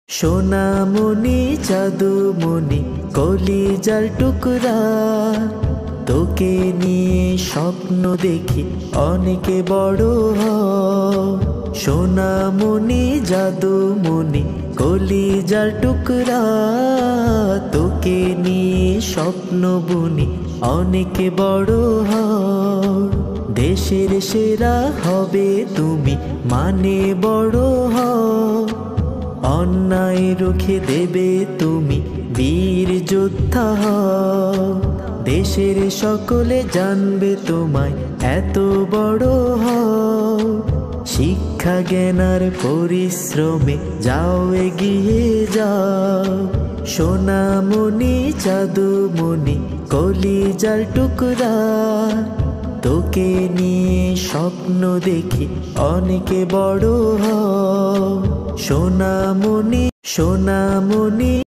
সোনামণি জাদুমণি কলিজার টুকরা, তোকে নিয়ে স্বপ্ন দেখি অনেক বড় হও। সোনামণি জাদুমণি কলিজার টুকরা, তোকে নিয়ে স্বপ্ন বুনি অনেক বড় হও। দেশের সেরা হবে তুমি, মানে বড় হও। অন্যায় রুখে দেবে তুমি, বীর যোদ্ধা হও। দেশের সকলে জানবে তোমায়, এত বড় হও। শিক্ষা জ্ঞান আর পরিশ্রমে যাও, এগিয়ে যাও। সোনামণি জাদুমণি কলিজার টুকরা, তোকে নিয়ে স্বপ্ন দেখি অনেক বড় হও। সোনামণি সোনামণি।